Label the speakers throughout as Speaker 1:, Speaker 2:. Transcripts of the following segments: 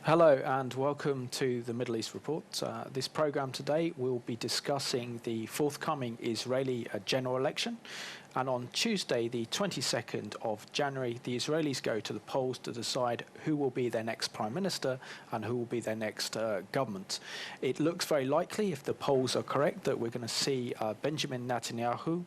Speaker 1: Hello and welcome to the Middle East Report. This program today will be discussing the forthcoming Israeli general election. And on Tuesday, the 22nd of January, the Israelis go to the polls to decide who will be their next prime minister and who will be their next government. It looks very likely, if the polls are correct, that we're going to see Benjamin Netanyahu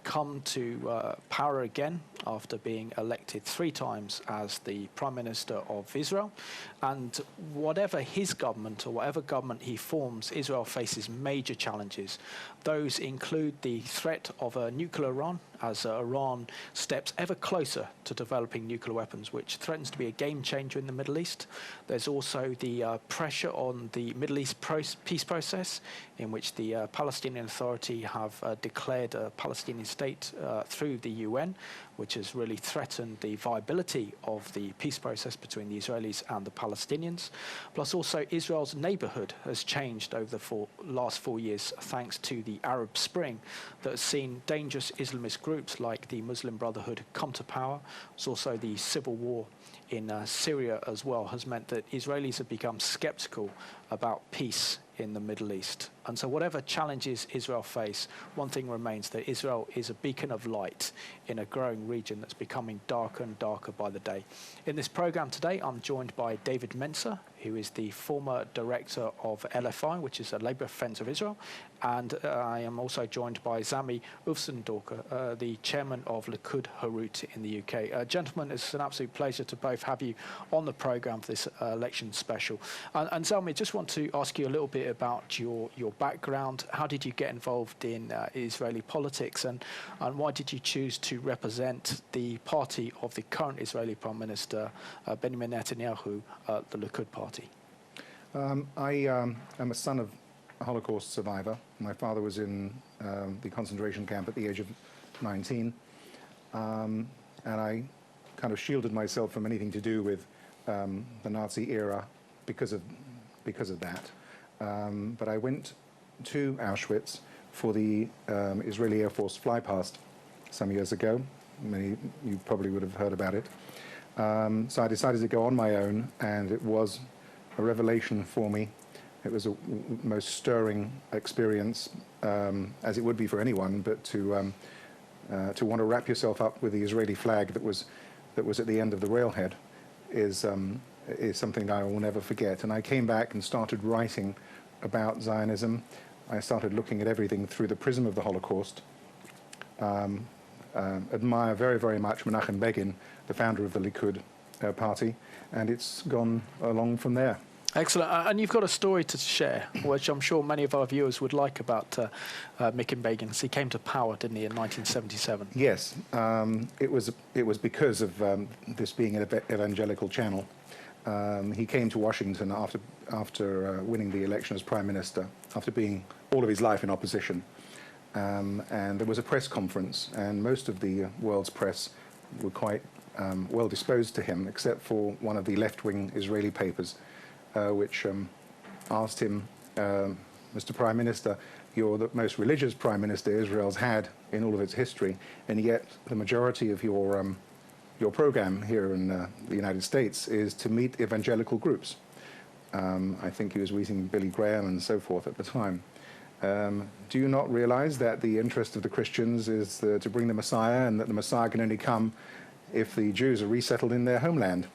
Speaker 1: come to power again after being elected 3 times as the Prime Minister of Israel. And whatever his government or whatever government he forms, Israel faces major challenges. Those include the threat of a nuclear Iran, as Iran steps ever closer to developing nuclear weapons, which threatens to be a game changer in the Middle East. There's also the pressure on the Middle East peace process, in which the Palestinian Authority have declared a Palestinian state through the UN, which has really threatened the viability of the peace process between the Israelis and the Palestinians. Plus also Israel's neighborhood has changed over the last 4 years thanks to the Arab Spring that has seen dangerous Islamist groups like the Muslim Brotherhood come to power. It's also the civil war in Syria as well has meant that Israelis have become skeptical about peace in the Middle East. And so whatever challenges Israel face, one thing remains, that Israel is a beacon of light in a growing region that's becoming darker and darker by the day. In this program today, I'm joined by David Menser, who is the former director of LFI, which is a Labour Friends of Israel. And I am also joined by Zami Ufsendorfer, the chairman of Likud Harut in the UK. Gentlemen, it's an absolute pleasure to both have you on the program for this election special. And Zami, just want to ask you a little bit about your background. How did you get involved in Israeli politics, and why did you choose to represent the party of the current Israeli Prime Minister, Benjamin Netanyahu, the Likud party?
Speaker 2: I am a son of a Holocaust survivor. My father was in the concentration camp at the age of 19, and I kind of shielded myself from anything to do with the Nazi era because of that. But I went to Auschwitz for the Israeli Air Force flypast some years ago. Many you probably would have heard about it. So I decided to go on my own, and it was a revelation for me. It was a most stirring experience, as it would be for anyone, but to want to wrap yourself up with the Israeli flag that was at the end of the railhead is something I will never forget. And I came back and started writing about Zionism. I started looking at everything through the prism of the Holocaust. Admire very, very much Menachem Begin, the founder of the Likud party, and it's gone along from there.
Speaker 1: Excellent. And you've got a story to share, which I'm sure many of our viewers would like, about Menachem Begin. He came to power, didn't he, in 1977?
Speaker 2: Yes. It was because of this being an evangelical channel. He came to Washington after winning the election as Prime Minister, after being all of his life in opposition. And there was a press conference, and most of the world's press were quite well disposed to him, except for one of the left-wing Israeli papers, which asked him, Mr. Prime Minister, you're the most religious Prime Minister Israel's had in all of its history, and yet the majority of your program here in the United States is to meet evangelical groups. I think he was meeting Billy Graham and so forth at the time. Do you not realize that the interest of the Christians is to bring the Messiah, and that the Messiah can only come if the Jews are resettled in their homeland?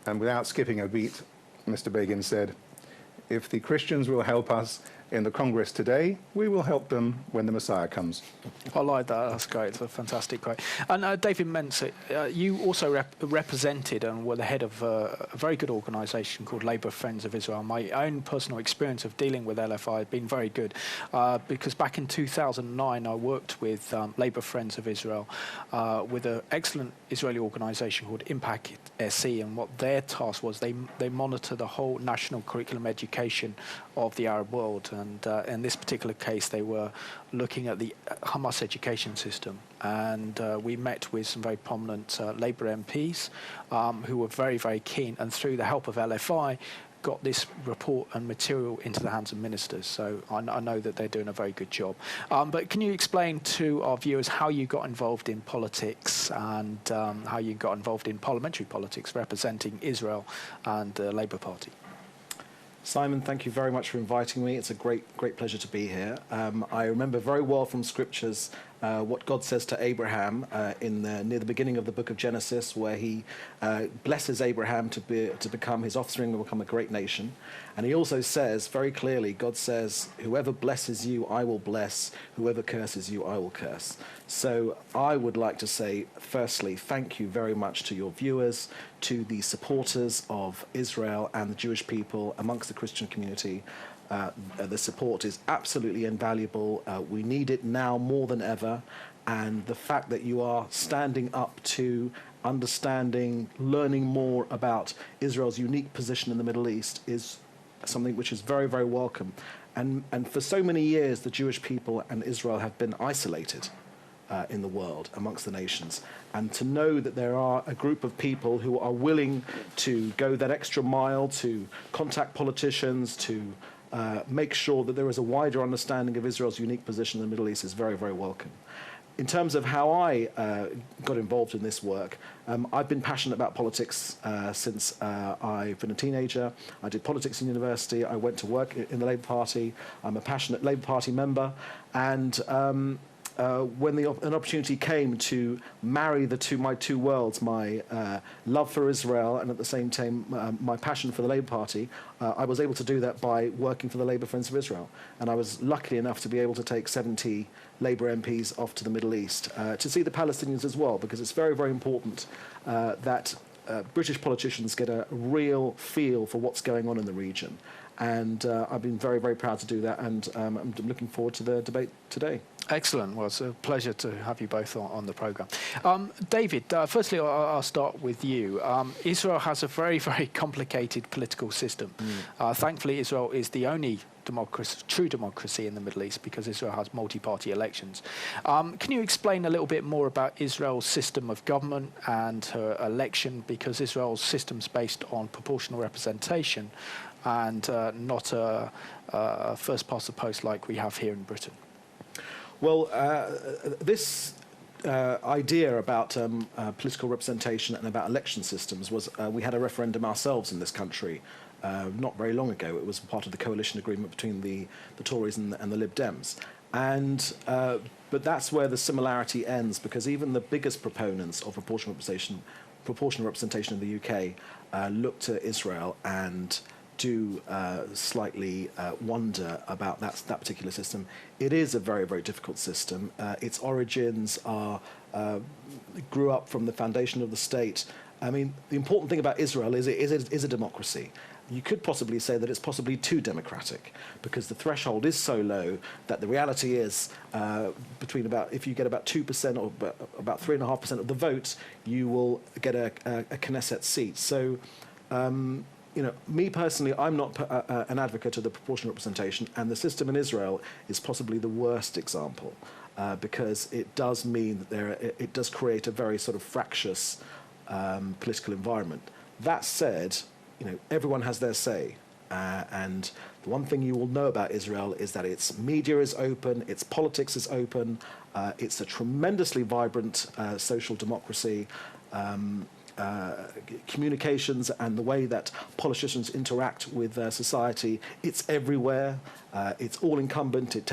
Speaker 2: And without skipping a beat, Mr. Begin said, if the Christians will help us in the Congress today, we will help them when the Messiah comes.
Speaker 1: I like that. That's great. It's a fantastic quote. And David Menser, you also represented and were the head of a very good organisation called Labour Friends of Israel. My own personal experience of dealing with LFI has been very good, because back in 2009 I worked with Labour Friends of Israel with an excellent Israeli organisation called Impact SE, and what their task was, they monitor the whole national curriculum education of the Arab world. And in this particular case, they were looking at the Hamas education system. And we met with some very prominent Labour MPs who were very, very keen. And through the help of LFI, got this report and material into the hands of ministers. So I know that they're doing a very good job. But can you explain to our viewers how you got involved in politics and how you got involved in parliamentary politics representing Israel and the Labour Party?
Speaker 3: Simon, thank you very much for inviting me. It's a great pleasure to be here. I remember very well from scriptures what God says to Abraham near the beginning of the book of Genesis, where he blesses Abraham to become his offspring will become a great nation. And he also says very clearly, God says, whoever blesses you, I will bless. Whoever curses you, I will curse. So I would like to say, firstly, thank you very much to your viewers, to the supporters of Israel and the Jewish people amongst the Christian community. The support is absolutely invaluable. We need it now more than ever. And the fact that you are standing up to understanding, learning more about Israel's unique position in the Middle East is something which is very, very welcome. And for so many years, the Jewish people and Israel have been isolated in the world amongst the nations. And to know that there are a group of people who are willing to go that extra mile to contact politicians, to make sure that there is a wider understanding of Israel's unique position in the Middle East is very, very welcome. In terms of how I got involved in this work, I've been passionate about politics since I've been a teenager. I did politics in university. I went to work in the Labour Party. I'm a passionate Labour Party member. And when an opportunity came to marry my two worlds, my love for Israel and at the same time my passion for the Labour Party, I was able to do that by working for the Labour Friends of Israel. And I was lucky enough to be able to take 70 Labour MPs off to the Middle East to see the Palestinians as well, because it's very, very important that British politicians get a real feel for what's going on in the region. And I've been very, very proud to do that, and I'm looking forward to the debate today.
Speaker 1: Excellent. Well, it's a pleasure to have you both on the programme. David, firstly, I'll start with you. Israel has a very, very complicated political system. Thankfully, Israel is the only true democracy in the Middle East because Israel has multi-party elections. Can you explain a little bit more about Israel's system of government and her election? Because Israel's system's based on proportional representation and not a first past the post like we have here in Britain.
Speaker 3: Well, this idea about political representation and about election systems was we had a referendum ourselves in this country not very long ago. It was part of the coalition agreement between the Tories and the Lib Dems. But that's where the similarity ends, because even the biggest proponents of proportional representation in the UK look to Israel and do slightly wonder about that particular system. It is a very, very difficult system. Its origins grew up from the foundation of the state. I mean, the important thing about Israel is it is a democracy. You could possibly say that it's possibly too democratic, because the threshold is so low that the reality is if you get about 2% or about 3.5% of the vote, you will get a Knesset seat. So me personally, I'm not an advocate of the proportional representation, and the system in Israel is possibly the worst example because it does mean that it does create a very sort of fractious political environment. That said, everyone has their say, and the one thing you will know about Israel is that its media is open, its politics is open, it's a tremendously vibrant social democracy. Communications and the way that politicians interact with society, it's everywhere. It's all incumbent. It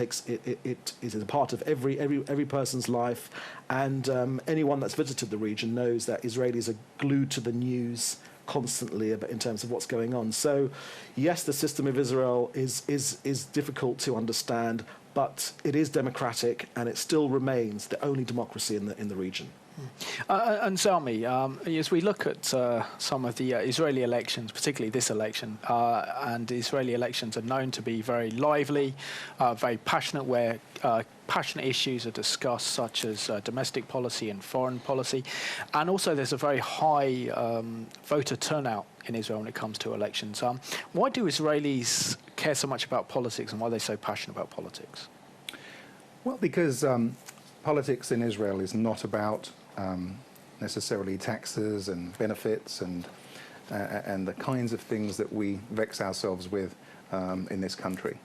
Speaker 3: is a part of every person's life, and anyone that's visited the region knows that Israelis are glued to the news constantly in terms of what's going on. So, yes, the system of Israel is difficult to understand, but it is democratic, and it still remains the only democracy in the region.
Speaker 1: And Salmi, as we look at some of the Israeli elections, particularly this election, and Israeli elections are known to be very lively, very passionate, where passionate issues are discussed, such as domestic policy and foreign policy. And also there's a very high voter turnout in Israel when it comes to elections. Why do Israelis care so much about politics, and why are they so passionate about politics?
Speaker 2: Well, because politics in Israel is not about necessarily taxes and benefits and and the kinds of things that we vex ourselves with in this country.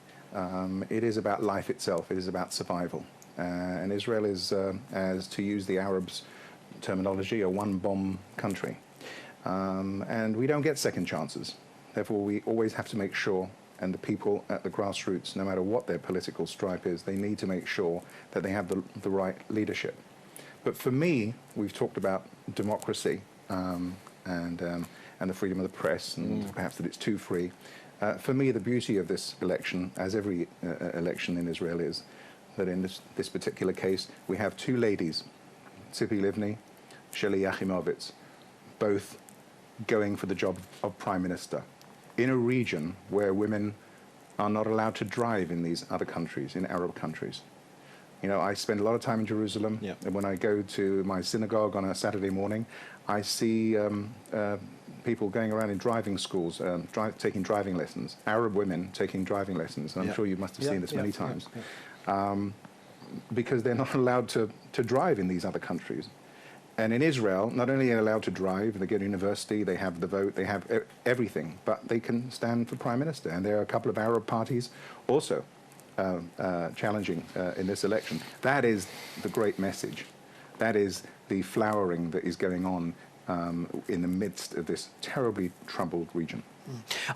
Speaker 2: It is about life itself. It is about survival. And Israel is, as to use the Arabs' terminology, a one-bomb country. And we don't get second chances. Therefore, we always have to make sure, and the people at the grassroots, no matter what their political stripe is, they need to make sure that they have the right leadership. But for me, we've talked about democracy and the freedom of the press, and perhaps that it's too free. For me, the beauty of this election, as every election in Israel is, that in this particular case, we have two ladies, Tzipi Livni, Sheli Yachimovitz, both going for the job of Prime Minister in a region where women are not allowed to drive in these other countries, in Arab countries. You know, I spend a lot of time in Jerusalem, and when I go to my synagogue on a Saturday morning, I see people going around in driving schools, taking driving lessons, Arab women taking driving lessons, and I'm sure you must have seen this many times, because they're not allowed to drive in these other countries. And in Israel, not only are they allowed to drive, they go to university, they have the vote, they have everything, but they can stand for Prime Minister. And there are a couple of Arab parties also challenging in this election. That is the great message. That is the flowering that is going on in the midst of this terribly troubled region.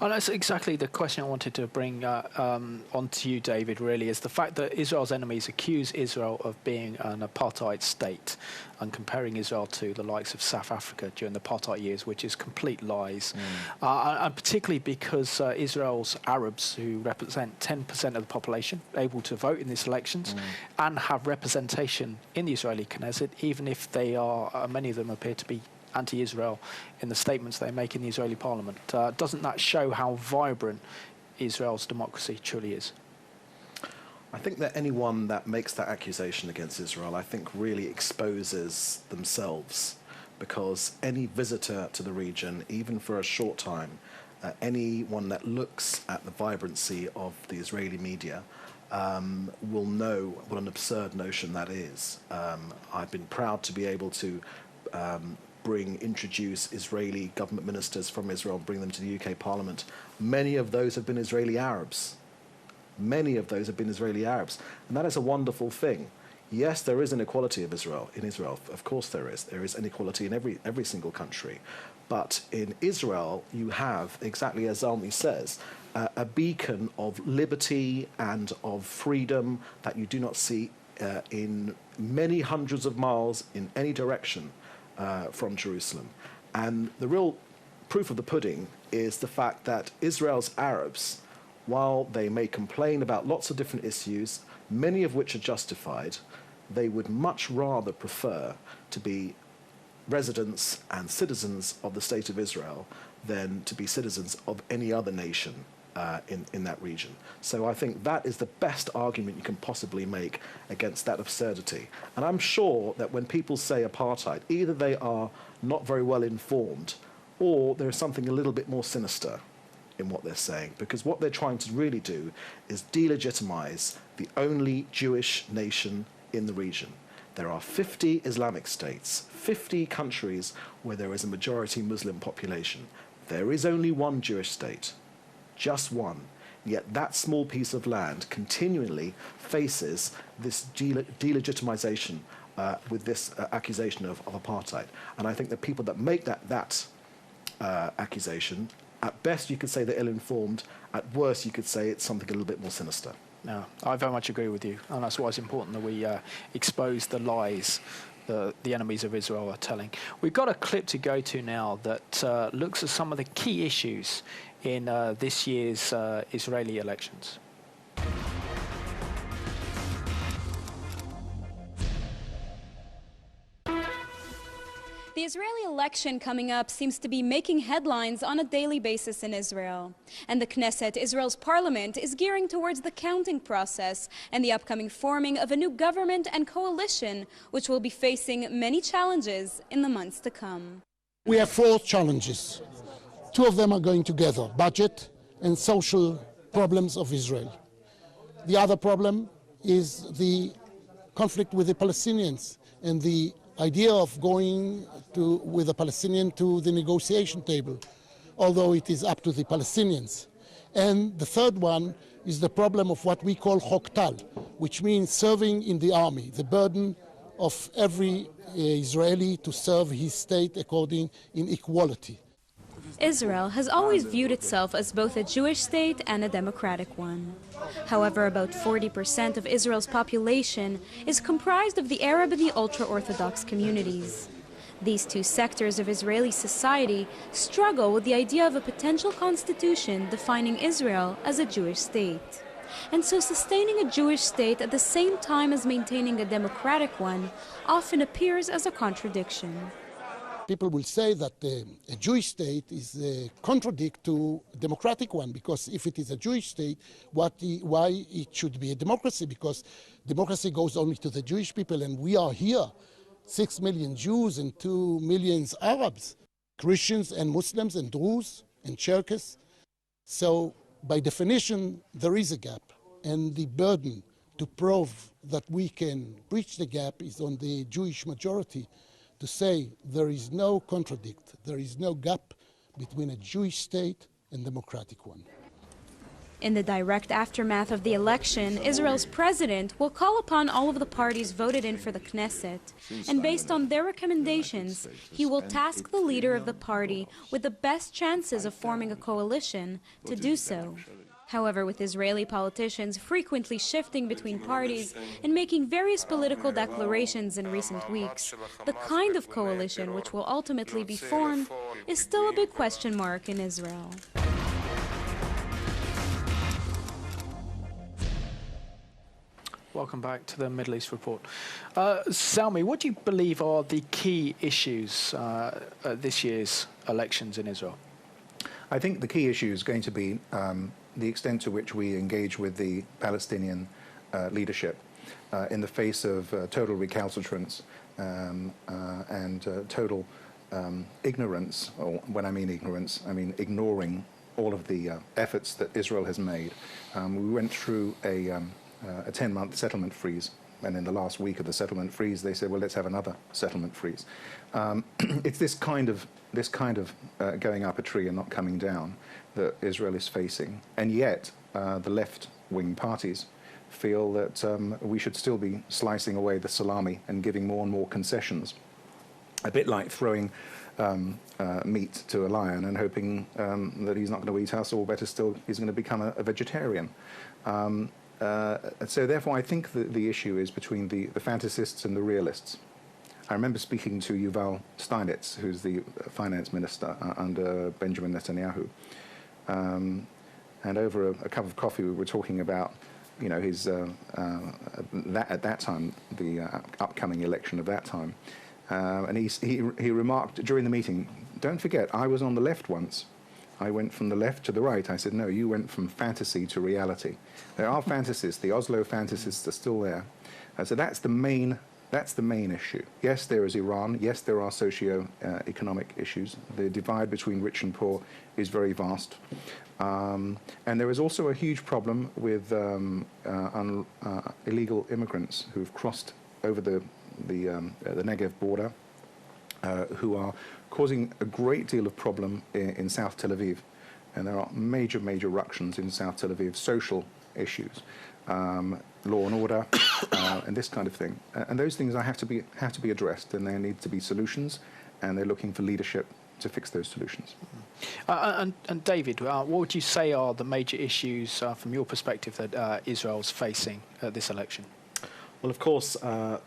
Speaker 1: And that's exactly the question I wanted to bring onto you, David, really, is the fact that Israel's enemies accuse Israel of being an apartheid state and comparing Israel to the likes of South Africa during the apartheid years, which is complete lies. And particularly because Israel's Arabs, who represent 10% of the population, able to vote in these elections and have representation in the Israeli Knesset, even if they are, many of them appear to be anti-Israel in the statements they make in the Israeli parliament. Doesn't that show how vibrant Israel's democracy truly is?
Speaker 3: I think that anyone that makes that accusation against Israel, I think really exposes themselves, because any visitor to the region, even for a short time, anyone that looks at the vibrancy of the Israeli media will know what an absurd notion that is. I've been proud to be able to introduce Israeli government ministers from Israel and bring them to the UK Parliament. Many of those have been Israeli Arabs. Many of those have been Israeli Arabs. And that is a wonderful thing. Yes, there is inequality in Israel. Of course there is. There is inequality in every single country. But in Israel, you have, exactly as Zalmi says, a beacon of liberty and of freedom that you do not see in many hundreds of miles in any direction from Jerusalem. And the real proof of the pudding is the fact that Israel's Arabs, while they may complain about lots of different issues, many of which are justified, they would much rather prefer to be residents and citizens of the State of Israel than to be citizens of any other nation in that region. So I think that is the best argument you can possibly make against that absurdity. And I'm sure that when people say apartheid, either they are not very well informed or there is something a little bit more sinister in what they're saying, because what they're trying to really do is delegitimize the only Jewish nation in the region. There are 50 Islamic states, 50 countries where there is a majority Muslim population. There is only one Jewish state, just one. Yet that small piece of land continually faces this delegitimization with this accusation of apartheid. And I think the people that make that accusation, at best you could say they're ill-informed, at worst you could say it's something a little bit more sinister.
Speaker 1: No, I very much agree with you, and that's why it's important that we expose the lies the enemies of Israel are telling. We've got a clip to go to now that looks at some of the key issues in this year's Israeli elections.
Speaker 4: The Israeli election coming up seems to be making headlines on a daily basis in Israel. And the Knesset, Israel's parliament, is gearing towards the counting process and the upcoming forming of a new government and coalition, which will be facing many challenges in the months to come.
Speaker 5: We have 4 challenges. 2 of them are going together: budget and social problems of Israel. The other problem is the conflict with the Palestinians and the idea of going with the Palestinians to the negotiation table. although it is up to the Palestinians. And the third one is the problem of what we call Chok Tal, which means serving in the army, the burden of every Israeli to serve his state according in equality.
Speaker 4: Israel has always viewed itself as both a Jewish state and a democratic one. However, about 40% of Israel's population is comprised of the Arab and the ultra-Orthodox communities. These two sectors of Israeli society struggle with the idea of a potential constitution defining Israel as a Jewish state. And so sustaining a Jewish state at the same time as maintaining a democratic one often appears as a contradiction.
Speaker 5: People will say that a Jewish state is a contradict to a democratic one, because if it is a Jewish state, why it should be a democracy? Because democracy goes only to the Jewish people, and we are here, 6 million Jews and 2 million Arabs, Christians and Muslims and Druze and Cherkess. So by definition, there is a gap, and the burden to prove that we can bridge the gap is on the Jewish majority to say there is no contradict, there is no gap between a Jewish state and democratic one.
Speaker 4: In the direct aftermath of the election, Israel's president will call upon all of the parties voted in for the Knesset, and based on their recommendations, he will task the leader of the party with the best chances of forming a coalition to do so. However, with Israeli politicians frequently shifting between parties and making various political declarations in recent weeks, the kind of coalition which will ultimately be formed is still a big question mark in Israel.
Speaker 1: Welcome back to the Middle East Report. Salmi, what do you believe are the key issues at this year's elections in Israel?
Speaker 2: I think the key issue is going to be the extent to which we engage with the Palestinian leadership in the face of total recalcitrance and total ignorance. Or when I mean ignorance, I mean ignoring all of the efforts that Israel has made. We went through a 10-month settlement freeze, and in the last week of the settlement freeze, they said, "Well, let's have another settlement freeze." It's this kind of going up a tree and not coming down that Israel is facing, and yet the left-wing parties feel that we should still be slicing away the salami and giving more and more concessions, a bit like throwing meat to a lion and hoping that he's not going to eat us, or better still, he's going to become a vegetarian. So therefore, I think that the issue is between the fantasists and the realists. I remember speaking to Yuval Steinitz, who's the finance minister under Benjamin Netanyahu, and over a cup of coffee we were talking about, his at that time, the upcoming election of that time, and he remarked during the meeting, "Don't forget, I was on the left once. I went from the left to the right." I said, "No, you went from fantasy to reality." There are fantasists. The Oslo fantasists are still there. So that's the main issue. Yes, there is Iran. Yes, there are socio-economic issues. The divide between rich and poor is very vast. And there is also a huge problem with illegal immigrants who've crossed over the Negev border, who are causing a great deal of problem in South Tel Aviv. And there are major ructions in South Tel Aviv, social issues, law and order, and this kind of thing. And those things have to be addressed, and there need to be solutions, and they're looking for leadership to fix those solutions.
Speaker 1: And David, what would you say are the major issues from your perspective that Israel's facing at this election?
Speaker 3: Well, of course,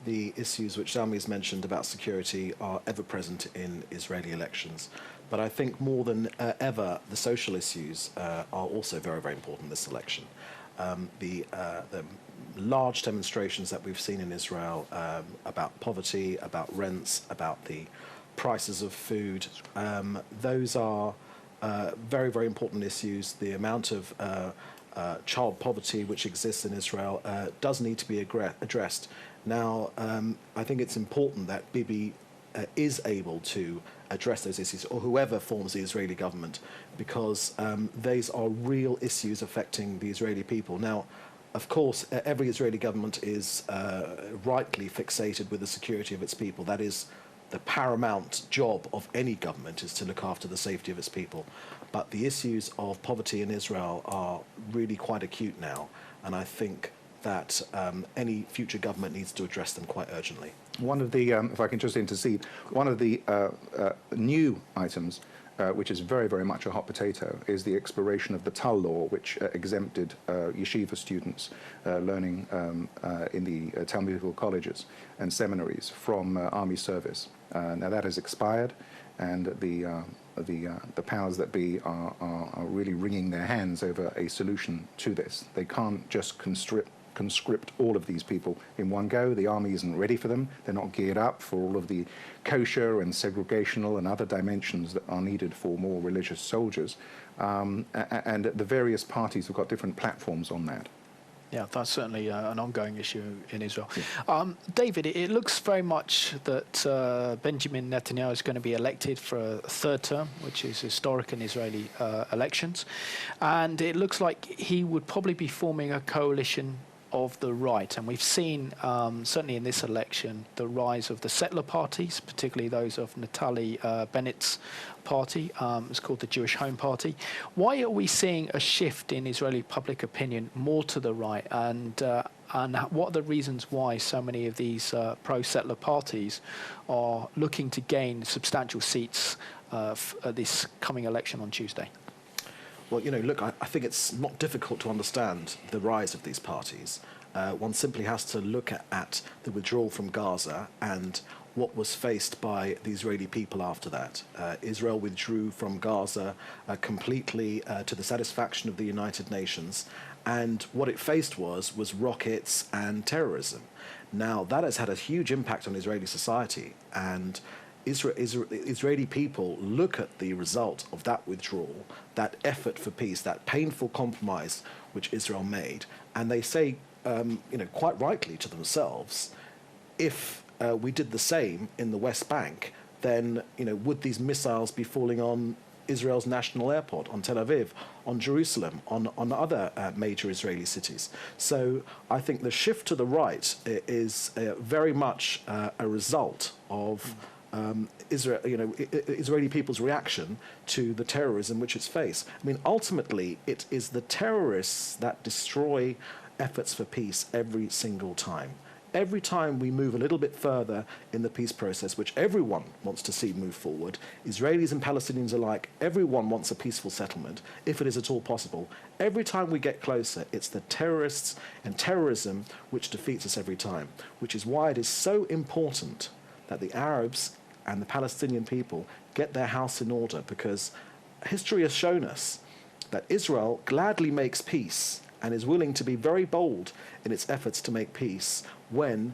Speaker 3: the issues which Salmi's mentioned about security are ever present in Israeli elections. But I think more than ever, the social issues are also very, very important in this election. The large demonstrations that we've seen in Israel about poverty, about rents, about the prices of food, those are very, very important issues. The amount of child poverty which exists in Israel does need to be addressed. Now, I think it's important that Bibi is able to address those issues, or whoever forms the Israeli government, because these are real issues affecting the Israeli people. Now, of course, every Israeli government is rightly fixated with the security of its people. That is the paramount job of any government is to look after the safety of its people. But the issues of poverty in Israel are really quite acute now, and I think that any future government needs to address them quite urgently.
Speaker 2: One of the, if I can just intercede, one of the new items, which is very, very much a hot potato, is the expiration of the Tal law, which exempted yeshiva students learning in the Talmudical colleges and seminaries from army service. Now that has expired, and the powers that be are really wringing their hands over a solution to this. They can't just conscript all of these people in one go. The army isn't ready for them. They're not geared up for all of the kosher and segregational and other dimensions that are needed for more religious soldiers. And the various parties have got different platforms on that.
Speaker 1: Yeah, that's certainly an ongoing issue in Israel. Yeah. David, it looks very much that Benjamin Netanyahu is going to be elected for a third term, which is historic in Israeli elections. And it looks like he would probably be forming a coalition of the right. And we've seen, certainly in this election, the rise of the settler parties, particularly those of Naftali Bennett's party. It's called the Jewish Home Party. Why are we seeing a shift in Israeli public opinion more to the right? And what are the reasons why so many of these pro-settler parties are looking to gain substantial seats at this coming election on Tuesday?
Speaker 3: Well, you know, look, I think it's not difficult to understand the rise of these parties. One simply has to look at the withdrawal from Gaza and what was faced by the Israeli people after that. Israel withdrew from Gaza completely to the satisfaction of the United Nations, and what it faced was rockets and terrorism. Now, that has had a huge impact on Israeli society, and Israeli people look at the result of that withdrawal, that effort for peace, that painful compromise which Israel made, and they say, quite rightly to themselves, if we did the same in the West Bank, then would these missiles be falling on Israel's national airport, on Tel Aviv, on Jerusalem, on other major Israeli cities? So I think the shift to the right is very much a result of Israeli people's reaction to the terrorism which it's faced. I mean, ultimately, it is the terrorists that destroy efforts for peace every single time. Every time we move a little bit further in the peace process, which everyone wants to see move forward, Israelis and Palestinians alike, everyone wants a peaceful settlement, if it is at all possible. Every time we get closer, it's the terrorists and terrorism which defeats us every time, which is why it is so important that the Arabs and the Palestinian people get their house in order, because history has shown us that Israel gladly makes peace and is willing to be very bold in its efforts to make peace when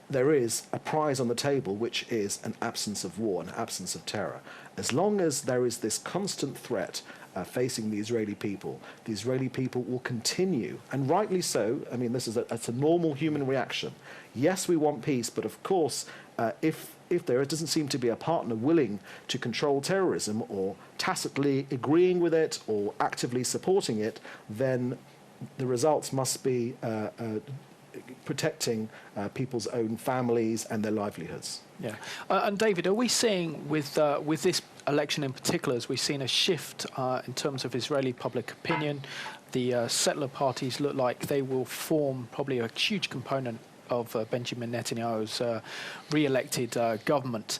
Speaker 3: there is a prize on the table, which is an absence of war, an absence of terror. As long as there is this constant threat facing the Israeli people will continue, and rightly so. I mean, it's a normal human reaction. Yes, we want peace, but of course, if there doesn't seem to be a partner willing to control terrorism, or tacitly agreeing with it, or actively supporting it, then the results must be protecting people's own families and their livelihoods.
Speaker 1: Yeah, and David, are we seeing with this election in particular, as we've seen a shift in terms of Israeli public opinion? The settler parties look like they will form probably a huge component of Benjamin Netanyahu's re-elected government.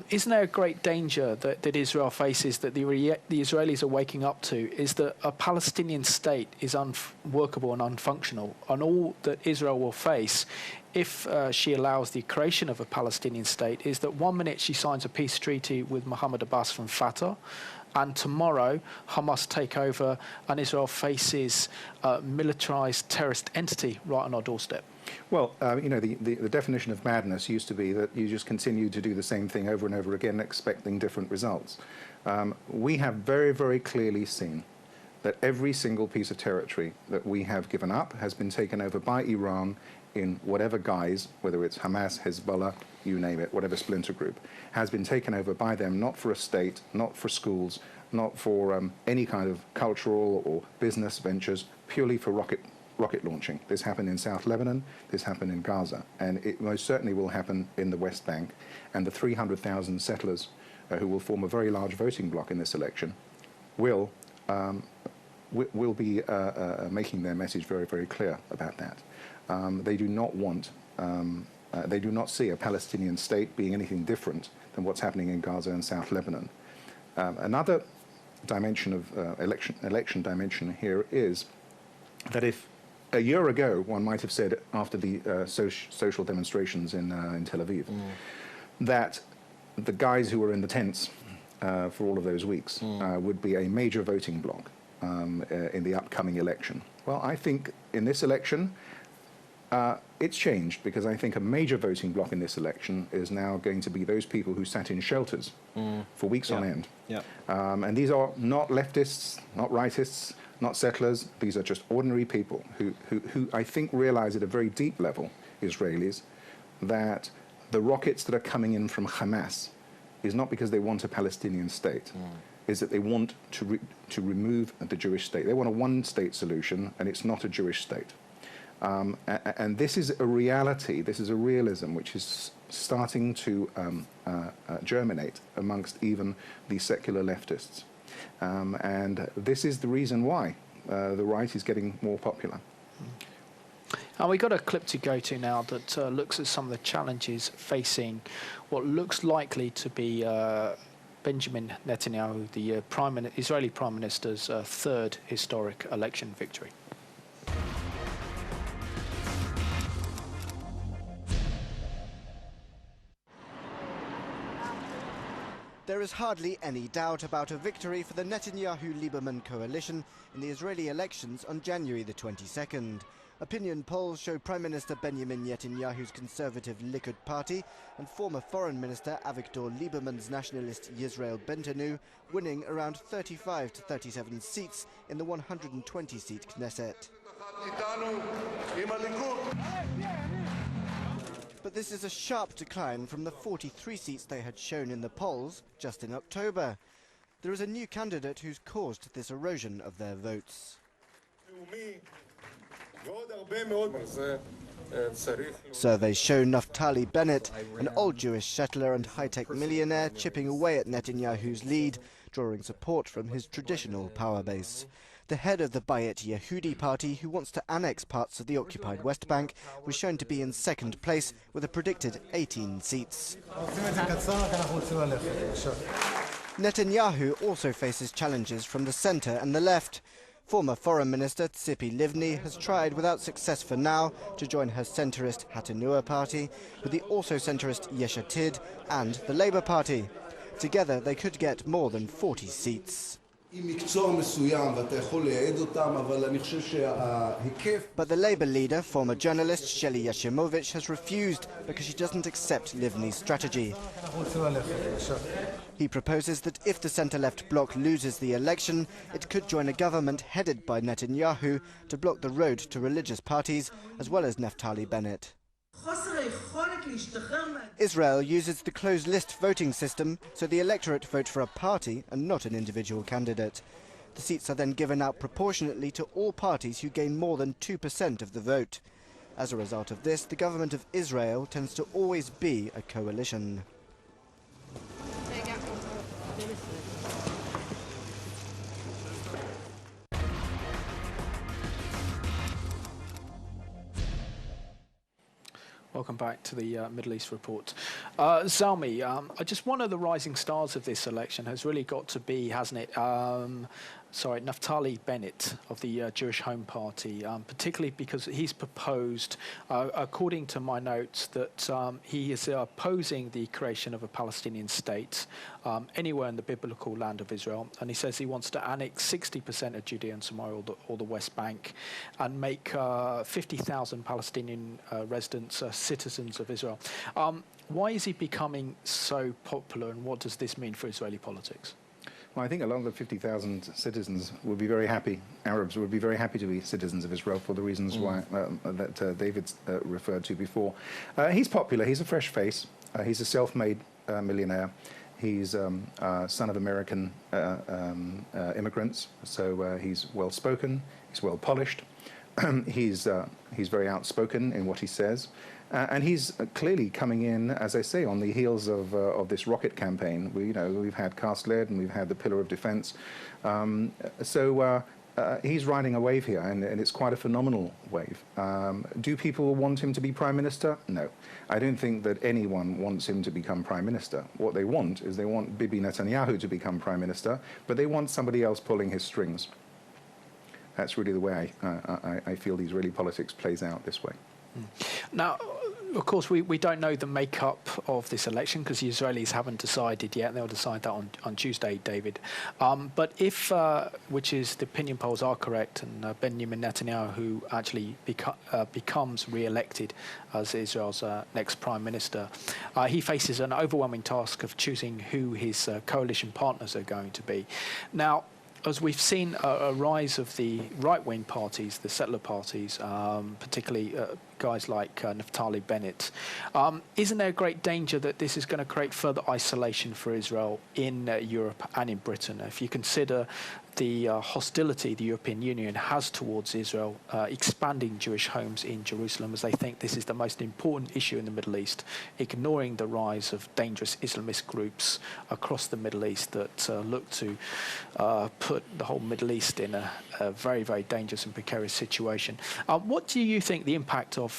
Speaker 1: Isn't there a great danger that Israel faces, that the Israelis are waking up to, is that a Palestinian state is unworkable and unfunctional, and all that Israel will face if she allows the creation of a Palestinian state is that one minute she signs a peace treaty with Mohammed Abbas from Fatah, and tomorrow Hamas take over and Israel faces a militarized terrorist entity right on our doorstep.
Speaker 2: Well, the definition of madness used to be that you just continue to do the same thing over and over again, expecting different results. We have very, very clearly seen that every single piece of territory that we have given up has been taken over by Iran in whatever guise, whether it's Hamas, Hezbollah, you name it, whatever splinter group, has been taken over by them, not for a state, not for schools, not for any kind of cultural or business ventures, purely for rocket rocket launching. This happened in South Lebanon, this happened in Gaza, and it most certainly will happen in the West Bank. And the 300,000 settlers who will form a very large voting bloc in this election will be making their message very, very clear about that. They do not want, they do not see a Palestinian state being anything different than what's happening in Gaza and South Lebanon. Another dimension of election dimension here is that if a year ago one might have said after the social demonstrations in Tel Aviv that the guys who were in the tents for all of those weeks would be a major voting bloc in the upcoming election. Well, I think in this election it's changed, because I think a major voting bloc in this election is now going to be those people who sat in shelters for weeks on end. And these are not leftists, not rightists, not settlers. These are just ordinary people who I think realize at a very deep level, Israelis, that the rockets that are coming in from Hamas is not because they want a Palestinian state, is that they want to remove the Jewish state. They want a one-state solution, and it's not a Jewish state. And this is a reality, this is a realism which is starting to germinate amongst even the secular leftists. And this is the reason why the right is getting more popular.
Speaker 1: And we've got a clip to go to now that looks at some of the challenges facing what looks likely to be Benjamin Netanyahu, the Israeli Prime Minister's third historic election victory.
Speaker 6: There is hardly any doubt about a victory for the Netanyahu-Lieberman coalition in the Israeli elections on January the 22nd. Opinion polls show Prime Minister Benjamin Netanyahu's conservative Likud party and former Foreign Minister Avigdor Lieberman's nationalist Yisrael Bentanu winning around 35 to 37 seats in the 120-seat Knesset. But this is a sharp decline from the 43 seats they had shown in the polls just in October. There is a new candidate who's caused this erosion of their votes. Surveys show Naftali Bennett, an old Jewish settler and high-tech millionaire, chipping away at Netanyahu's lead, drawing support from his traditional power base. The head of the Bayit Yehudi party, who wants to annex parts of the occupied West Bank, was shown to be in second place with a predicted 18 seats. Netanyahu also faces challenges from the centre and the left. Former Foreign Minister Tzipi Livni has tried without success for now to join her centrist Hatanua party with the also centrist Yesh Atid and the Labour Party. Together they could get more than 40 seats. But the Labour leader, former journalist Sheli Yashimovich, has refused because she doesn't accept Livni's strategy. He proposes that if the centre-left bloc loses the election, it could join a government headed by Netanyahu to block the road to religious parties, as well as Naftali Bennett. Israel uses the closed-list voting system, so the electorate vote for a party and not an individual candidate. The seats are then given out proportionately to all parties who gain more than 2% of the vote. As a result of this, the government of Israel tends to always be a coalition.
Speaker 1: Welcome back to the Middle East Report. Zalmi, just one of the rising stars of this election has really got to be, hasn't it, Naftali Bennett of the Jewish Home Party, particularly because he's proposed, according to my notes, that he is opposing the creation of a Palestinian state anywhere in the biblical land of Israel. And he says he wants to annex 60% of Judea and Samaria or the West Bank and make 50,000 Palestinian residents citizens of Israel. Why is he becoming so popular, and what does this mean for Israeli politics?
Speaker 2: Well, I think a lot of the 50,000 citizens would be very happy, Arabs would be very happy to be citizens of Israel for the reasons why that David referred to before. He's popular, he's a fresh face, he's a self-made millionaire, he's son of American immigrants, so he's well-spoken, he's well-polished. he's very outspoken in what he says. And he's clearly coming in, as I say, on the heels of this rocket campaign. We've had cast lead and we've had the pillar of defense. He's riding a wave here, and it's quite a phenomenal wave. Do people want him to be prime minister? No. I don't think that anyone wants him to become prime minister. What they want is they want Bibi Netanyahu to become prime minister, but they want somebody else pulling his strings. That's really the way I feel the Israeli politics plays out this way.
Speaker 1: Now, of course, we don't know the makeup of this election because the Israelis haven't decided yet. They'll decide that on Tuesday, David. But if, which is the opinion polls are correct, and Benjamin Netanyahu, who actually becomes re-elected as Israel's next prime minister, he faces an overwhelming task of choosing who his coalition partners are going to be. Now, as we've seen a rise of the right-wing parties, the settler parties, particularly guys like Naftali Bennett, isn't there a great danger that this is going to create further isolation for Israel in Europe and in Britain? If you consider the hostility the European Union has towards Israel, expanding Jewish homes in Jerusalem, as they think this is the most important issue in the Middle East, ignoring the rise of dangerous Islamist groups across the Middle East that look to put the whole Middle East in a very, very dangerous and precarious situation. What do you think the impact of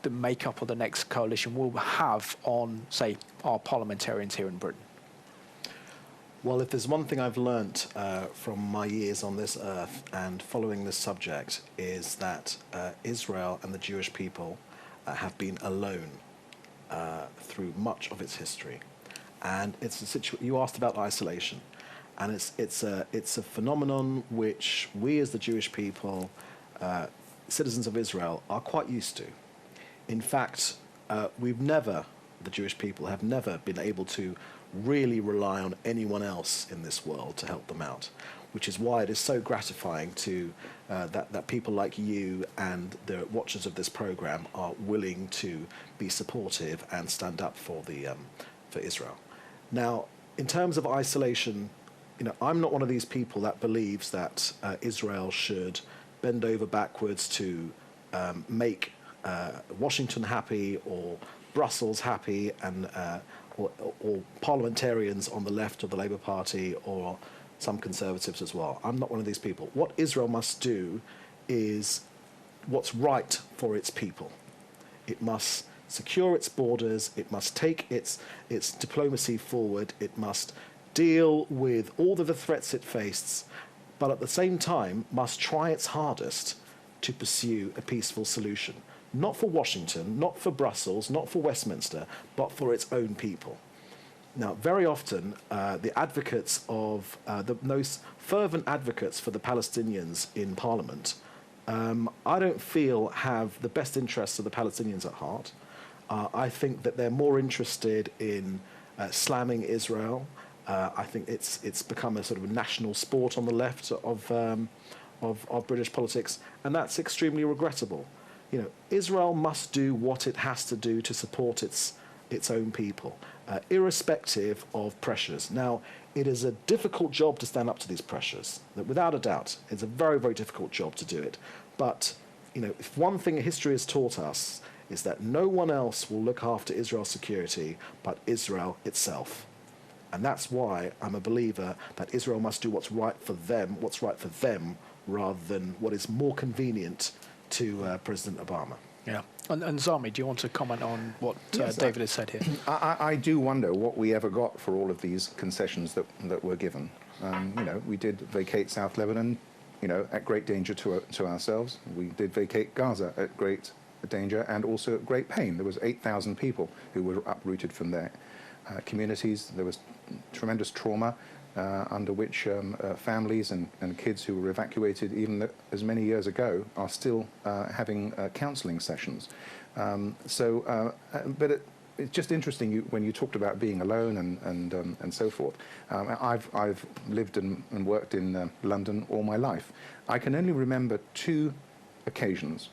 Speaker 1: the makeup of the next coalition will have on, say, our parliamentarians here in Britain?
Speaker 3: Well, if there's one thing I've learnt from my years on this earth and following this subject, is that Israel and the Jewish people have been alone through much of its history. And it's a you asked about isolation, and it's a phenomenon which we as the Jewish people, citizens of Israel, are quite used to. In fact, the Jewish people have never been able to really rely on anyone else in this world to help them out, which is why it is so gratifying to that people like you and the watchers of this program are willing to be supportive and stand up for Israel. Now, in terms of isolation, I'm not one of these people that believes that Israel should bend over backwards to make Washington happy or Brussels happy, and or parliamentarians on the left of the Labour Party or some conservatives as well. I'm not one of these people. What Israel must do is what's right for its people. It must secure its borders. It must take its diplomacy forward. It must deal with all of the threats it faces, but at the same time must try its hardest to pursue a peaceful solution. Not for Washington, not for Brussels, not for Westminster, but for its own people. Now, very often, the advocates of, the most fervent advocates for the Palestinians in Parliament, I don't feel have the best interests of the Palestinians at heart. I think that they're more interested in slamming Israel. I think it's become a sort of a national sport on the left of British politics, and that's extremely regrettable. Israel must do what it has to do to support its own people, irrespective of pressures. Now, it is a difficult job to stand up to these pressures. Without a doubt, it's a very, very difficult job to do it. But, if one thing history has taught us is that no one else will look after Israel's security but Israel itself. And that's why I'm a believer that Israel must do what's right for them, rather than what is more convenient to President Obama.
Speaker 1: Yeah. And Zami, do you want to comment on what David has said here?
Speaker 2: I do wonder what we ever got for all of these concessions that were given. We did vacate South Lebanon, at great danger to ourselves. We did vacate Gaza at great danger and also at great pain. There was 8,000 people who were uprooted from their communities. There was tremendous trauma under which families and kids who were evacuated even as many years ago are still having counselling sessions. But it's just interesting when you talked about being alone and so forth. I've lived and worked in London all my life. I can only remember 2 occasions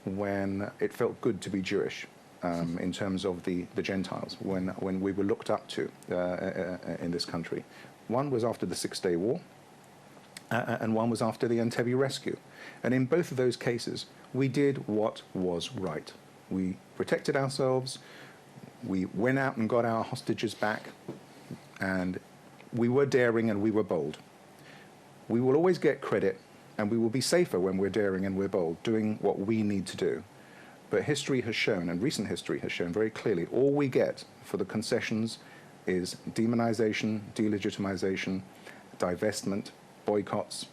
Speaker 2: when it felt good to be Jewish. In terms of the Gentiles, when we were looked up to in this country. One was after the 6-Day War, and one was after the Entebbe rescue. And in both of those cases, we did what was right. We protected ourselves, we went out and got our hostages back, and we were daring and we were bold. We will always get credit, and we will be safer when we're daring and we're bold, doing what we need to do. But history has shown, and recent history has shown very clearly, all we get for the concessions is demonization, delegitimization, divestment, boycotts,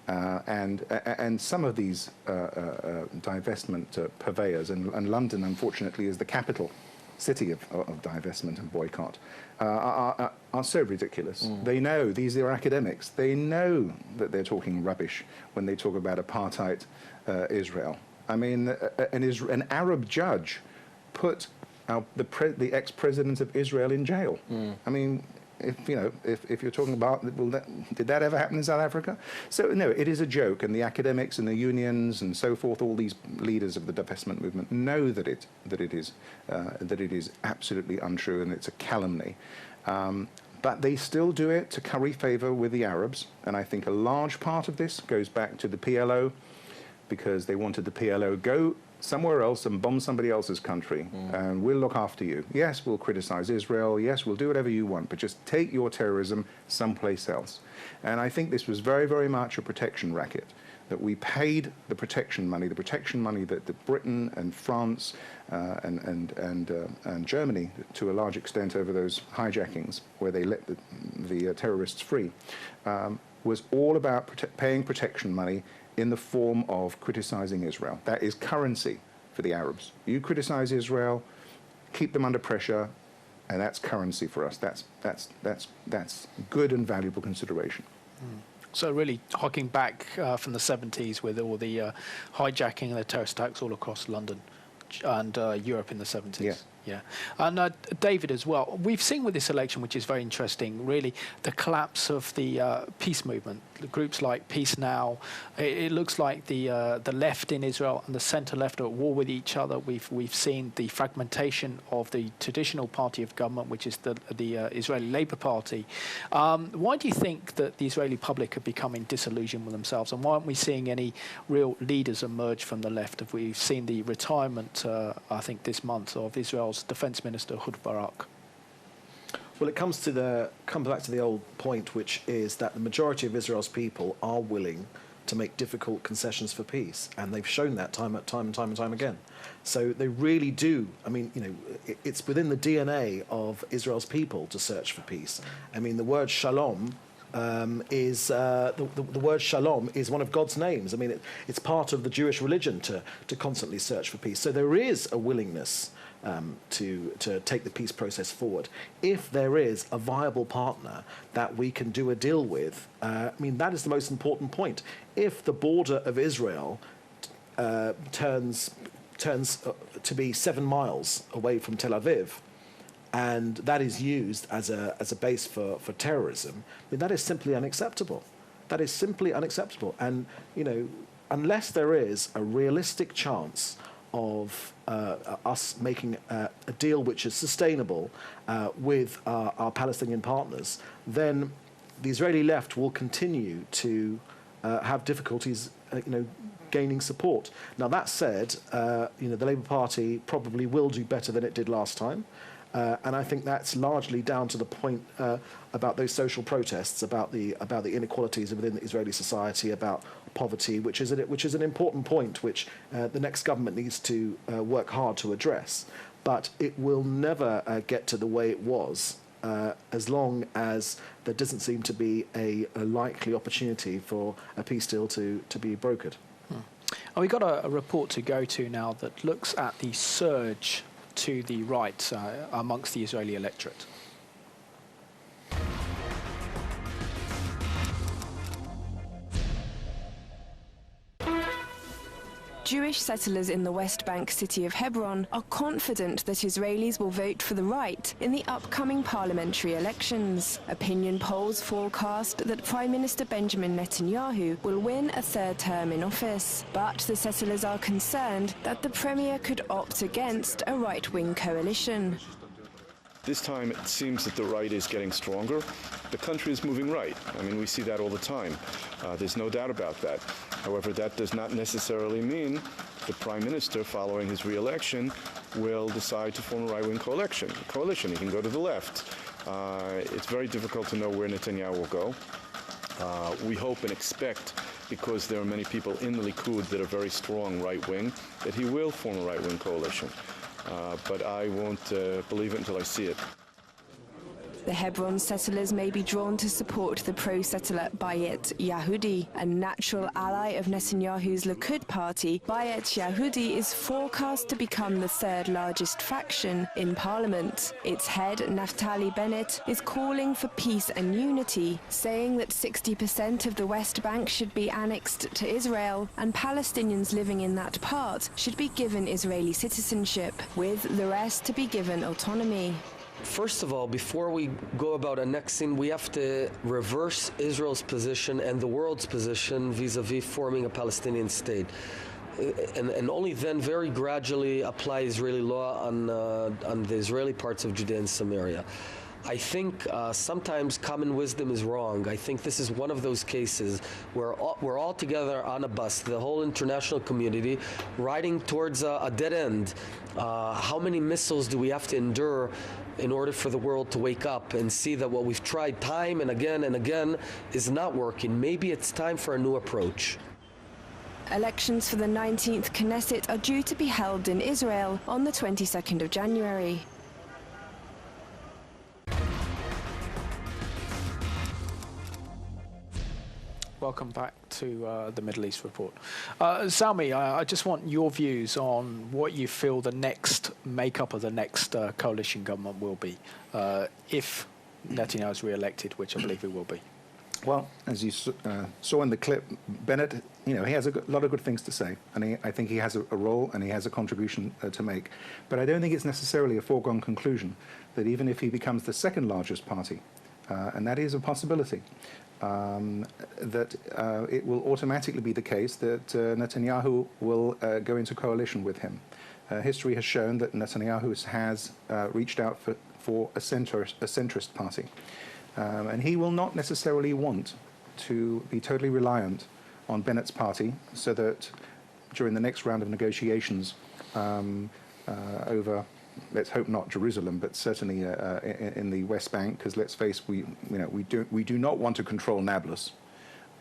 Speaker 2: and some of these divestment purveyors, and London, unfortunately, is the capital city of divestment and boycott, are so ridiculous. They know, these are academics, they know that they're talking rubbish when they talk about apartheid Israel. I mean, an Arab judge put the ex-president of Israel in jail. I mean, if you're talking about, did that ever happen in South Africa? So no, it is a joke, and the academics and the unions and so forth, all these leaders of the divestment movement know that it is absolutely untrue and it's a calumny. But they still do it to curry favor with the Arabs, and I think a large part of this goes back to the PLO, because they wanted the PLO go somewhere else and bomb somebody else's country, and we'll look after you. Yes, we'll criticize Israel. Yes, we'll do whatever you want, but just take your terrorism someplace else. And I think this was very, very much a protection racket, that we paid the protection money that Britain and France and Germany, to a large extent over those hijackings where they let the terrorists free, was all about paying protection money in the form of criticizing Israel. That is currency for the Arabs. You criticize Israel, keep them under pressure, and that's currency for us. That's good and valuable consideration.
Speaker 1: So really harking back from the 70s with all the hijacking and the terrorist attacks all across London and Europe in the 70s.
Speaker 2: Yeah.
Speaker 1: Yeah. And David as well, we've seen with this election, which is very interesting, really, the collapse of the peace movement. The groups like Peace Now, it looks like the left in Israel and the centre left are at war with each other. We've seen the fragmentation of the traditional party of government, which is the Israeli Labour Party. Why do you think that the Israeli public are becoming disillusioned with themselves, and why aren't we seeing any real leaders emerge from the left? Have we seen the retirement, I think, this month of Israel's Defence Minister Ehud Barak?
Speaker 3: Well, it comes back to the old point, which is that the majority of Israel's people are willing to make difficult concessions for peace, and they've shown that time and time again. So they really do. I mean, it's within the DNA of Israel's people to search for peace. I mean, the word shalom is the word shalom is one of God's names. I mean, it's part of the Jewish religion to constantly search for peace. So there is a willingness to take the peace process forward. If there is a viable partner that we can do a deal with, I mean, that is the most important point. If the border of Israel turns to be 7 miles away from Tel Aviv, and that is used as a base for terrorism, I mean, that is simply unacceptable. That is simply unacceptable. And, unless there is a realistic chance of us making a deal which is sustainable with our Palestinian partners, then the Israeli left will continue to have difficulties, gaining support. Now, that said, the Labour Party probably will do better than it did last time. And I think that's largely down to the point about those social protests, about the inequalities within the Israeli society, about poverty, which is an important point which the next government needs to work hard to address. But it will never get to the way it was as long as there doesn't seem to be a likely opportunity for a peace deal to be brokered.
Speaker 1: And we've got a report to go to now that looks at the surge to the right amongst the Israeli electorate.
Speaker 7: Jewish settlers in the West Bank city of Hebron are confident that Israelis will vote for the right in the upcoming parliamentary elections. Opinion polls forecast that Prime Minister Benjamin Netanyahu will win a third term in office. But the settlers are concerned that the premier could opt against a right-wing coalition.
Speaker 8: This time it seems that the right is getting stronger. The country is moving right. I mean, we see that all the time. There's no doubt about that. However, that does not necessarily mean the Prime Minister, following his re-election, will decide to form a right-wing coalition. He can go to the left. It's very difficult to know where Netanyahu will go. We hope and expect, because there are many people in the Likud that are very strong right-wing, that he will form a right-wing coalition. But I won't believe it until I see it.
Speaker 7: The Hebron settlers may be drawn to support the pro-settler Bayit Yehudi, a natural ally of Netanyahu's Likud party. Bayit Yehudi is forecast to become the third largest faction in parliament. Its head, Naftali Bennett, is calling for peace and unity, saying that 60% of the West Bank should be annexed to Israel and Palestinians living in that part should be given Israeli citizenship, with the rest to be given autonomy.
Speaker 9: First of all, before we go about annexing, we have to reverse Israel's position and the world's position vis-a-vis forming a Palestinian state. And only then very gradually apply Israeli law on the Israeli parts of Judea and Samaria. I think sometimes common wisdom is wrong. I think this is one of those cases where we're all together on a bus, the whole international community, riding towards a dead end. How many missiles do we have to endure in order for the world to wake up and see that what we've tried time and again is not working? Maybe it's time for a new approach.
Speaker 7: Elections for the 19th Knesset are due to be held in Israel on the 22nd of January.
Speaker 1: Welcome back to the Middle East Report. Salmi, I just want your views on what you feel the next makeup of the next coalition government will be, if Netanyahu is re-elected, which I believe he will be.
Speaker 2: Well, as you saw in the clip, Bennett, he has a lot of good things to say, and I think he has a role and he has a contribution to make. But I don't think it's necessarily a foregone conclusion that even if he becomes the second largest party, and that is a possibility, that it will automatically be the case that Netanyahu will go into coalition with him. History has shown that Netanyahu has reached out for a centrist party. And he will not necessarily want to be totally reliant on Bennett's party, so that during the next round of negotiations over, let's hope not Jerusalem, but certainly in the West Bank, because let's face, we do not want to control Nablus.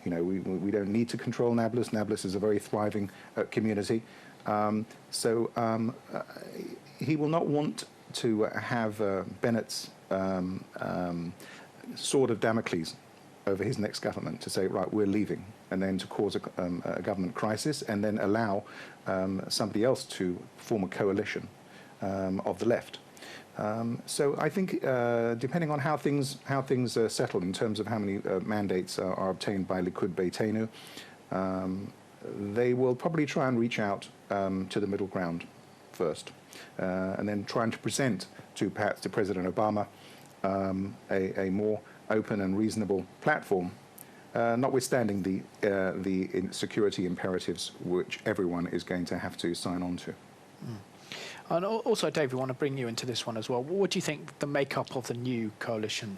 Speaker 2: We don't need to control Nablus. Nablus is a very thriving community. He will not want to have Bennett's sword of Damocles over his next government to say, right, we're leaving, and then to cause a government crisis, and then allow somebody else to form a coalition of the left. So I think, depending on how things settle in terms of how many mandates are obtained by Likud Beitenu, they will probably try and reach out to the middle ground first, and then trying to present to perhaps to President Obama a more open and reasonable platform, notwithstanding the security imperatives which everyone is going to have to sign on to.
Speaker 1: And also, Dave, we want to bring you into this one as well. What do you think the makeup of the new coalition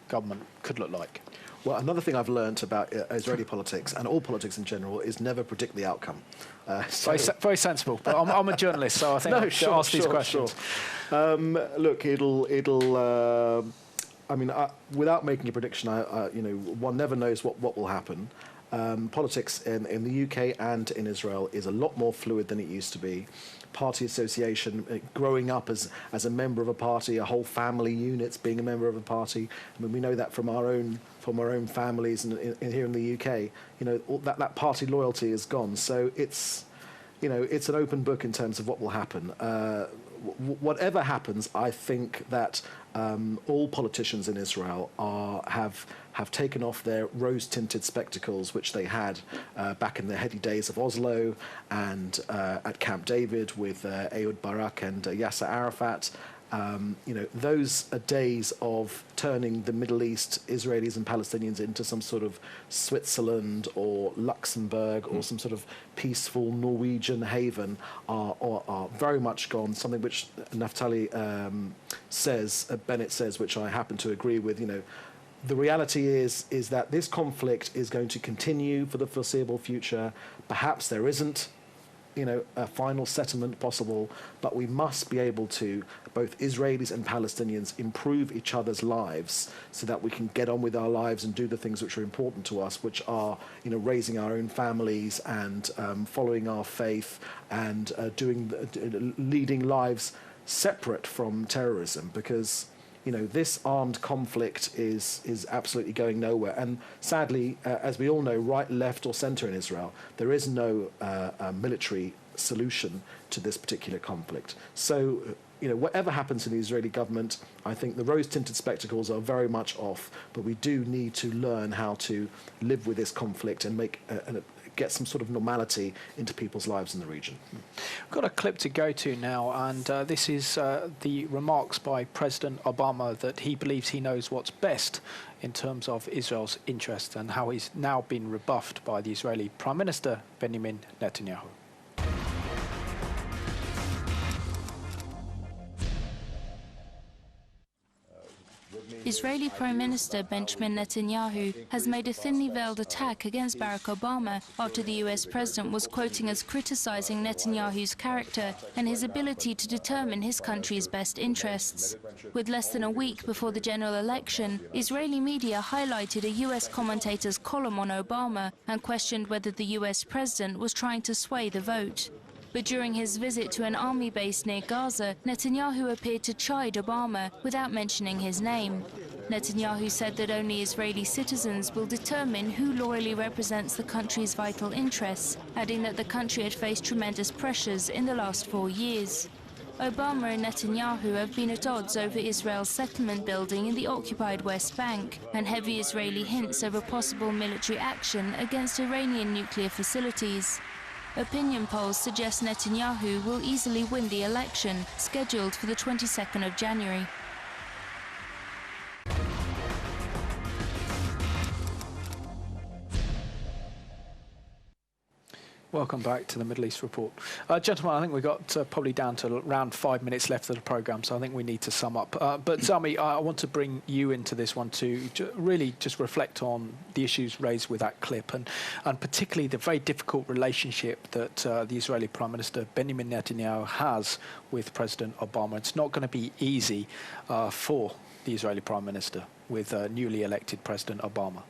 Speaker 1: government could look like?
Speaker 3: Well, another thing I've learnt about Israeli politics, and all politics in general, is never predict the outcome.
Speaker 1: Very sensible. But I'm a journalist, so I think I should ask these questions.
Speaker 3: Sure. Look, without making a prediction, one never knows what will happen. Politics in the UK and in Israel is a lot more fluid than it used to be. Party association, growing up as a member of a party, a whole family units being a member of a party. I mean, we know that from our own families and here in the UK. That party loyalty is gone. So it's an open book in terms of what will happen. Whatever happens, I think that all politicians in Israel have taken off their rose-tinted spectacles, which they had back in the heady days of Oslo and at Camp David with Ehud Barak and Yasser Arafat. those days of turning the Middle East, Israelis and Palestinians, into some sort of Switzerland or Luxembourg or some sort of peaceful Norwegian haven are very much gone. Something which Naftali Bennett says, which I happen to agree with. The reality is that this conflict is going to continue for the foreseeable future. Perhaps there isn't a final settlement possible, but we must be able to, both Israelis and Palestinians, improve each other's lives so that we can get on with our lives and do the things which are important to us, which are, raising our own families and following our faith and leading lives separate from terrorism, because this armed conflict is absolutely going nowhere. And sadly, as we all know, right, left or centre in Israel, there is no military solution to this particular conflict. So, whatever happens in the Israeli government, I think the rose-tinted spectacles are very much off, but we do need to learn how to live with this conflict and get some sort of normality into people's lives in the region.
Speaker 1: We've got a clip to go to now, and this is the remarks by President Obama that he believes he knows what's best in terms of Israel's interests, and how he's now been rebuffed by the Israeli Prime Minister Benjamin Netanyahu.
Speaker 10: Israeli Prime Minister Benjamin Netanyahu has made a thinly veiled attack against Barack Obama after the US president was quoting as criticizing Netanyahu's character and his ability to determine his country's best interests. With less than a week before the general election, Israeli media highlighted a US commentator's column on Obama and questioned whether the US president was trying to sway the vote. But during his visit to an army base near Gaza, Netanyahu appeared to chide Obama without mentioning his name. Netanyahu said that only Israeli citizens will determine who loyally represents the country's vital interests, adding that the country had faced tremendous pressures in the last 4 years. Obama and Netanyahu have been at odds over Israel's settlement building in the occupied West Bank, and heavy Israeli hints over possible military action against Iranian nuclear facilities. Opinion polls suggest Netanyahu will easily win the election, scheduled for the 22nd of January.
Speaker 1: Welcome back to the Middle East Report. Gentlemen, I think we've got probably down to around 5 minutes left of the programme, so I think we need to sum up. But Sami, I want to bring you into this one to really just reflect on the issues raised with that clip, and particularly the very difficult relationship that the Israeli Prime Minister Benjamin Netanyahu has with President Obama. It's not going to be easy for the Israeli Prime Minister with newly elected President Obama.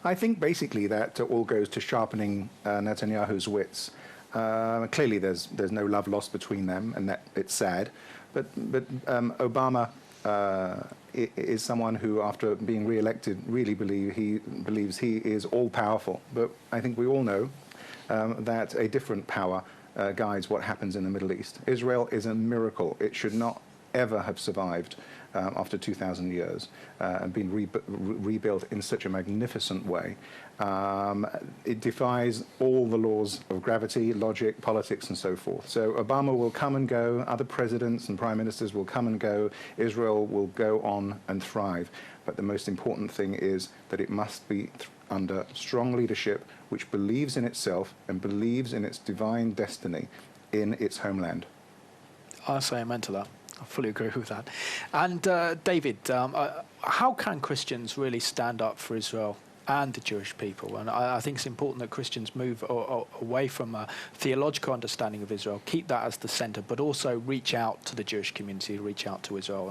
Speaker 2: I think basically that all goes to sharpening Netanyahu's wits. Clearly, there's no love lost between them, and that it's sad. But Obama is someone who, after being re-elected, really believes he is all powerful. But I think we all know that a different power guides what happens in the Middle East. Israel is a miracle. It should not ever have survived after 2,000 years and been rebuilt in such a magnificent way. It defies all the laws of gravity, logic, politics, and so forth. So Obama will come and go, other presidents and prime ministers will come and go, Israel will go on and thrive. But the most important thing is that it must be under strong leadership which believes in itself and believes in its divine destiny in its homeland.
Speaker 1: I say amen to that. I fully agree with that. And David, how can Christians really stand up for Israel and the Jewish people? And I think it's important that Christians move away from a theological understanding of Israel, keep that as the centre, but also reach out to the Jewish community, reach out to Israel.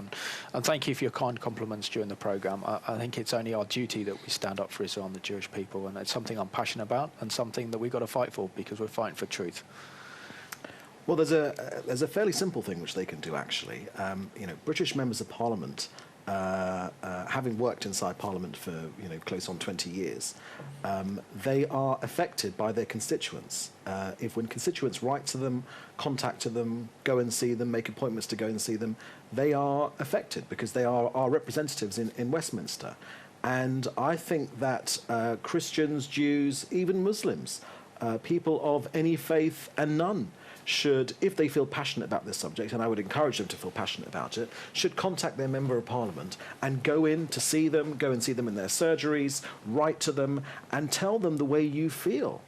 Speaker 1: And thank you for your kind compliments during the programme. I think it's only our duty that we stand up for Israel and the Jewish people, and it's something I'm passionate about and something that we've got to fight for, because we're fighting for truth.
Speaker 3: Well, there's a fairly simple thing which they can do, actually. British members of Parliament, having worked inside Parliament for close on 20 years, they are affected by their constituents. When constituents write to them, contact them, go and see them, make appointments to go and see them, they are affected because they are our representatives in Westminster. And I think that Christians, Jews, even Muslims, people of any faith and none, should, if they feel passionate about this subject, and I would encourage them to feel passionate about it, should contact their Member of Parliament and go in to see them, go and see them in their surgeries, write to them and tell them the way you feel.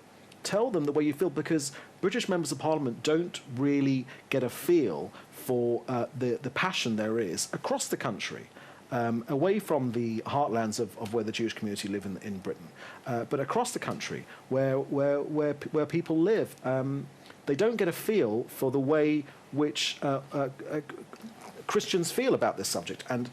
Speaker 3: Tell them the way you feel, because British Members of Parliament don't really get a feel for the passion there is across the country. Away from the heartlands of where the Jewish community live in Britain, but across the country where people live, they don't get a feel for the way which Christians feel about this subject. And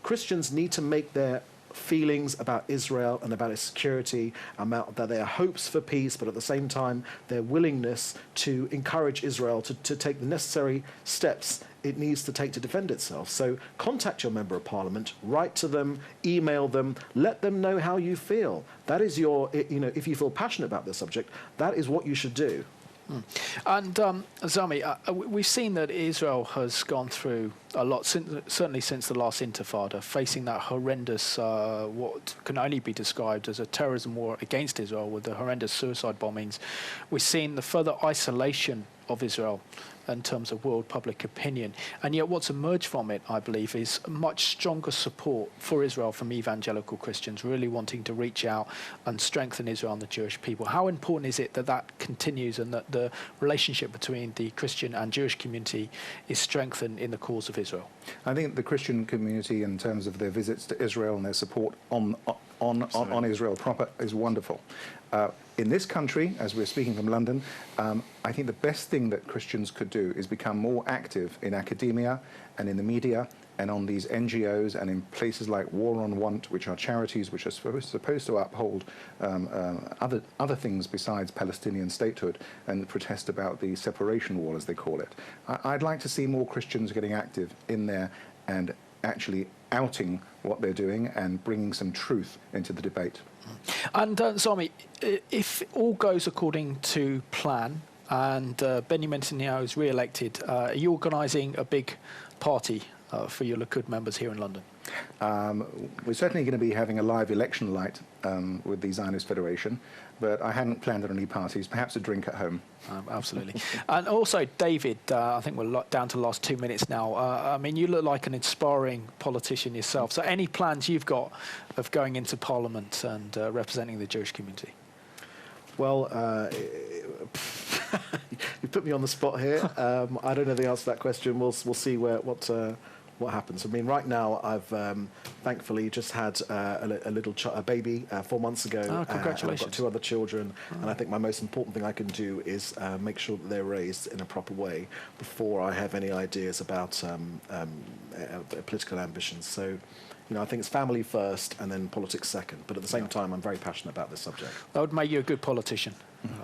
Speaker 3: Christians need to make their feelings about Israel and about its security, about their hopes for peace, but at the same time their willingness to encourage Israel to take the necessary steps it needs to take to defend itself. So contact your Member of Parliament, write to them, email them, let them know how you feel. That is your, if you feel passionate about this subject, that is what you should do.
Speaker 1: And Zami, we've seen that Israel has gone through a lot, certainly since the last Intifada, facing that horrendous, what can only be described as a terrorism war against Israel with the horrendous suicide bombings. We've seen the further isolation of Israel in terms of world public opinion. And yet what's emerged from it, I believe, is much stronger support for Israel from evangelical Christians, really wanting to reach out and strengthen Israel and the Jewish people. How important is it that that continues and that the relationship between the Christian and Jewish community is strengthened in the cause of Israel?
Speaker 2: I think the Christian community, in terms of their visits to Israel and their support on Israel proper, is wonderful. In this country, as we're speaking from London, I think the best thing that Christians could do is become more active in academia and in the media and on these NGOs and in places like War on Want, which are charities which are supposed to uphold other things besides Palestinian statehood and protest about the separation wall, as they call it. I'd like to see more Christians getting active in there and actually outing what they're doing and bringing some truth into the debate.
Speaker 1: And Zami, if all goes according to plan and Benjamin Netanyahu is re-elected, are you organising a big party for your Likud members here in London?
Speaker 2: We're certainly going to be having a live election night with the Zionist Federation, but I hadn't planned on any parties, perhaps a drink at home.
Speaker 1: Absolutely. And also, David, I think we're down to the last 2 minutes now. I mean, you look like an inspiring politician yourself. So any plans you've got of going into Parliament and representing the Jewish community?
Speaker 3: Well, you put me on the spot here. I don't know the answer to that question. We'll see what happens. I mean, right now I've thankfully just had a baby 4 months ago.
Speaker 1: Oh, congratulations!
Speaker 3: And I've got 2 other children, and I think my most important thing I can do is make sure that they're raised in a proper way before I have any ideas about political ambitions. So, I think it's family first and then politics second. But at the same time, I'm very passionate about this subject.
Speaker 1: That would make you a good politician.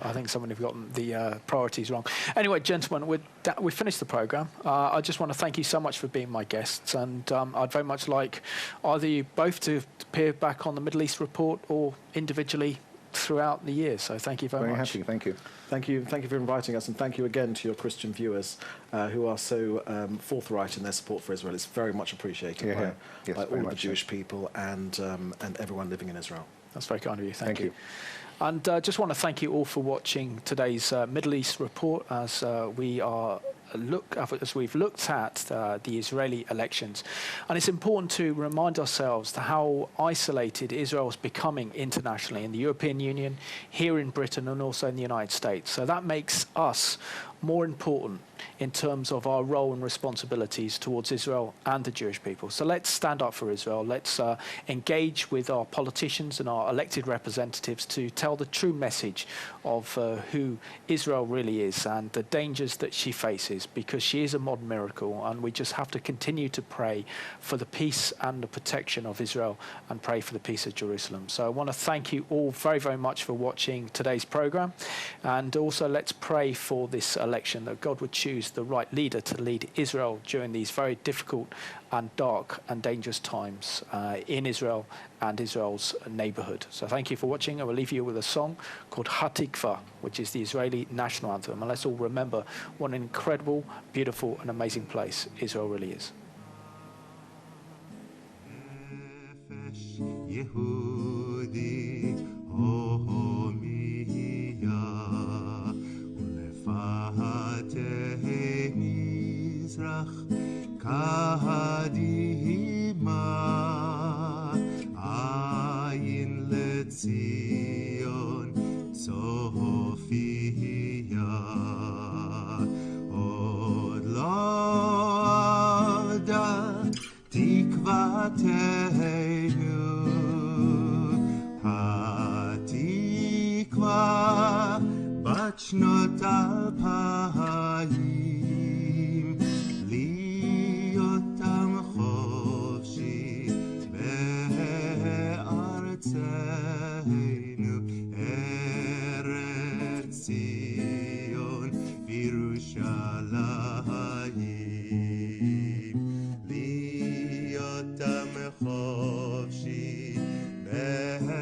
Speaker 1: I think someone who's gotten the priorities wrong. Anyway, gentlemen, we've finished the programme. I just want to thank you so much for being my guests, and I'd very much like either you both to appear back on the Middle East Report or individually throughout the year. So thank you very much.
Speaker 2: Very happy, thank you.
Speaker 3: Thank you for inviting us, and thank you again to your Christian viewers who are so forthright in their support for Israel. It's very much appreciated by all the Jewish people and everyone living in Israel.
Speaker 1: That's very kind of you. Thank you. And just want to thank you all for watching today's Middle East Report as we've looked at the Israeli elections. And it's important to remind ourselves how isolated Israel is becoming internationally in the European Union, here in Britain, and also in the United States. So that makes us more important in terms of our role and responsibilities towards Israel and the Jewish people. So let's stand up for Israel. Let's engage with our politicians and our elected representatives to tell the true message of who Israel really is and the dangers that she faces, because she is a modern miracle, and we just have to continue to pray for the peace and the protection of Israel and pray for the peace of Jerusalem. So I want to thank you all very, very much for watching today's program, and also let's pray for this election, that God would choose the right leader to lead Israel during these very difficult and dark and dangerous times in Israel and Israel's neighborhood. So thank you for watching. I will leave you with a song called Hatikva, which is the Israeli national anthem. And let's all remember what an incredible, beautiful and amazing place Israel really is.
Speaker 11: קדימה, עין לציון צופיה, עוד לא אבדה תקוותנו, התקווה בת שנות 2000, להיות עם חופשי בארצנו, ארץ ציון וירושלים, להיות עם חופשי בארצנו.